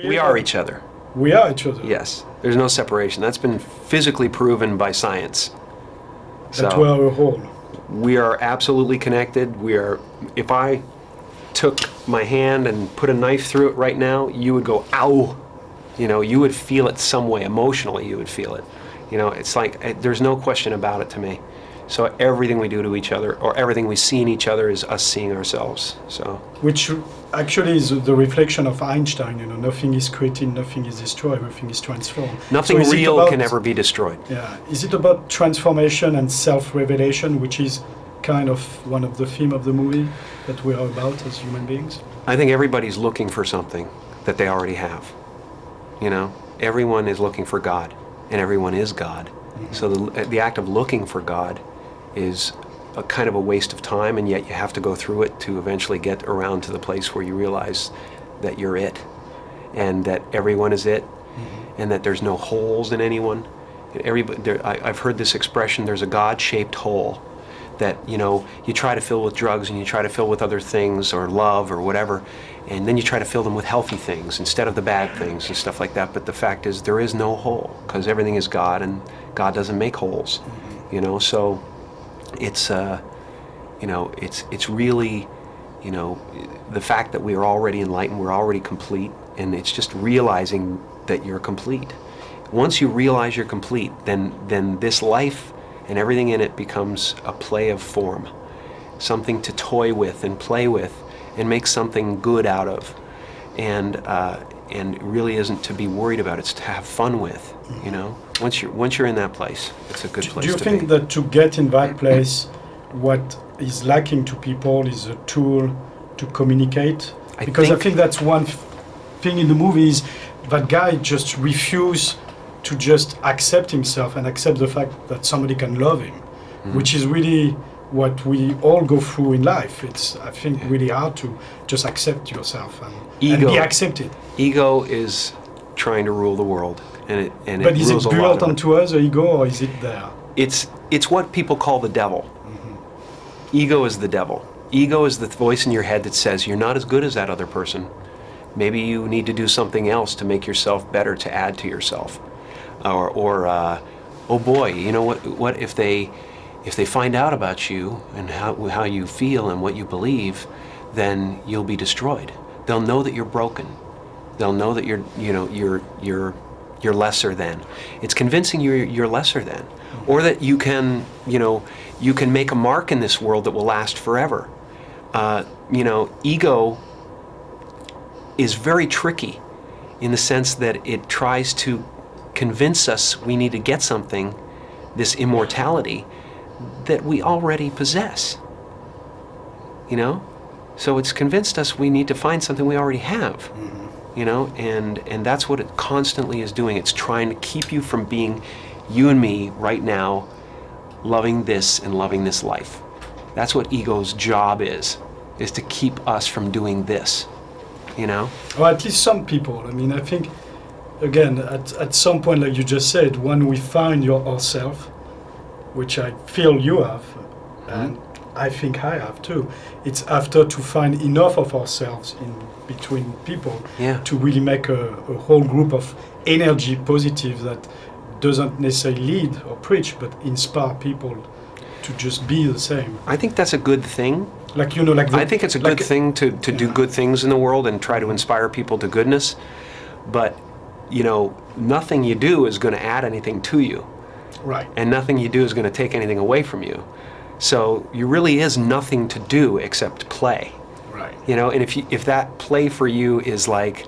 We are each other. We are each other. Yes. There's no separation. That's been physically proven by science. That we are a whole. We are absolutely connected. If I took my hand and put a knife through it right now, you would go, ow. You would feel it some way. Emotionally, you would feel it. It's like, there's no question about it to me. So everything we do to each other, or everything we see in each other, is us seeing ourselves. So, which actually is the reflection of Einstein. Nothing is created, nothing is destroyed, everything is transformed. Nothing so real can ever be destroyed. Yeah. Is it about transformation and self-revelation, which is kind of one of the theme of the movie that we are about as human beings? I think everybody's looking for something that they already have. Everyone is looking for God, and everyone is God. Mm-hmm. So the act of looking for God is a kind of a waste of time, and yet you have to go through it to eventually get around to the place where you realize that you're it, and that everyone is it, mm-hmm. and that there's no holes in anyone. I've heard this expression, there's a God-shaped hole that you try to fill with drugs, and you try to fill with other things, or love, or whatever, and then you try to fill them with healthy things instead of the bad things and stuff like that. But the fact is, there is no hole, because everything is God, and God doesn't make holes. Mm-hmm. So it's it's really, the fact that we are already enlightened, we're already complete, and it's just realizing that you're complete. Once you realize you're complete, then this life and everything in it becomes a play of form, something to toy with and play with and make something good out of, and it really isn't to be worried about. It's to have fun with. Once you're in that place, it's a good place to be. Do you think that to get in that place, what is lacking to people is a tool to communicate? Because I think that's one thing in the movie is that guy just refused to just accept himself and accept the fact that somebody can love him, which is really what we all go through in life. It's, I think, really hard to just accept yourself and be accepted. Ego is trying to rule the world, but is it built onto us, the ego, or is it there? It's what people call the devil. Mm-hmm. Ego is the devil. Ego is the voice in your head that says you're not as good as that other person. Maybe you need to do something else to make yourself better, to add to yourself. Or oh boy, what if they find out about you and how you feel and what you believe, then you'll be destroyed. They'll know that you're broken. They'll know that you're lesser than. It's convincing you're lesser than, or that you can make a mark in this world that will last forever. Ego is very tricky in the sense that it tries to convince us we need to get something, this immortality, that we already possess. So it's convinced us we need to find something we already have. Mm-hmm. And that's what it constantly is doing. It's trying to keep you from being you and me right now, loving this and loving this life. That's what ego's job is to keep us from doing this. Or at least some people. I think, again, at some point, like you just said, when we find ourselves, which I feel you have, and I think I have too, it's after to find enough of ourselves in between people to really make a whole group of energy positive that doesn't necessarily lead or preach, but inspire people to just be the same. I think that's a good thing. I think it's a good thing to do good things in the world and try to inspire people to goodness, but nothing you do is going to add anything to you. Right. And nothing you do is going to take anything away from you. So you really is nothing to do except play. Right. And if that play for you is like,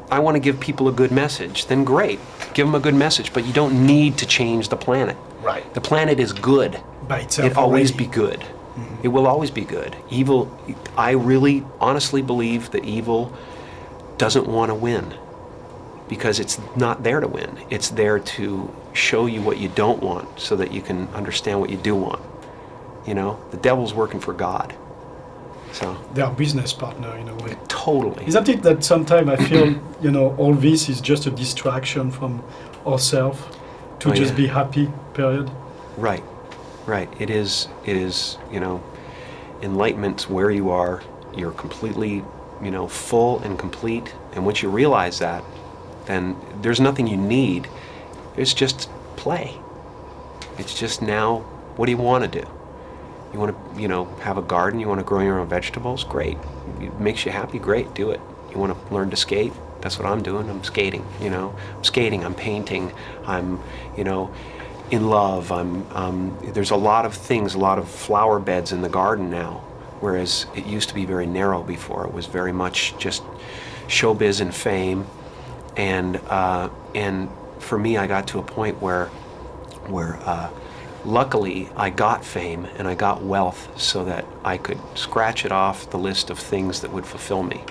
I want to give people a good message, then great, give them a good message, but you don't need to change the planet. Right. The planet is good. By itself. It'll always be good. Mm-hmm. It will always be good. Evil, I really honestly believe that evil doesn't want to win, because it's not there to win. It's there to show you what you don't want so that you can understand what you do want. The devil's working for God. So they are business partner in a way. Totally. Isn't it that sometimes I feel, all this is just a distraction from ourselves to be happy, period? Right. It is, enlightenment's where you are. You're completely full and complete. And once you realize that, then there's nothing you need. It's just play. It's just now, what do you want to do? You want to, have a garden, you want to grow your own vegetables? Great. It makes you happy? Great, do it. You want to learn to skate? That's what I'm doing. I'm skating, I'm skating, I'm painting, I'm, in love. There's a lot of things, a lot of flower beds in the garden now, whereas it used to be very narrow before. It was very much just showbiz and fame. And for me, I got to a point where luckily I got fame and I got wealth so that I could scratch it off the list of things that would fulfill me,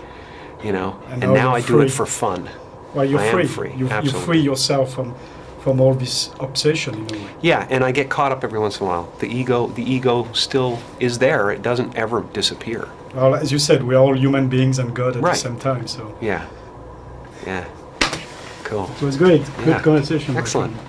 And now I do it for fun. Well, you're I free. am free. You Absolutely. free yourself from all this obsession in a way. Yeah, and I get caught up every once in a while. The ego still is there. It doesn't ever disappear. Well, as you said, we're all human beings and God at Right. the same time. So Yeah. Cool. it was great. Good Yeah. conversation. my Excellent. friend.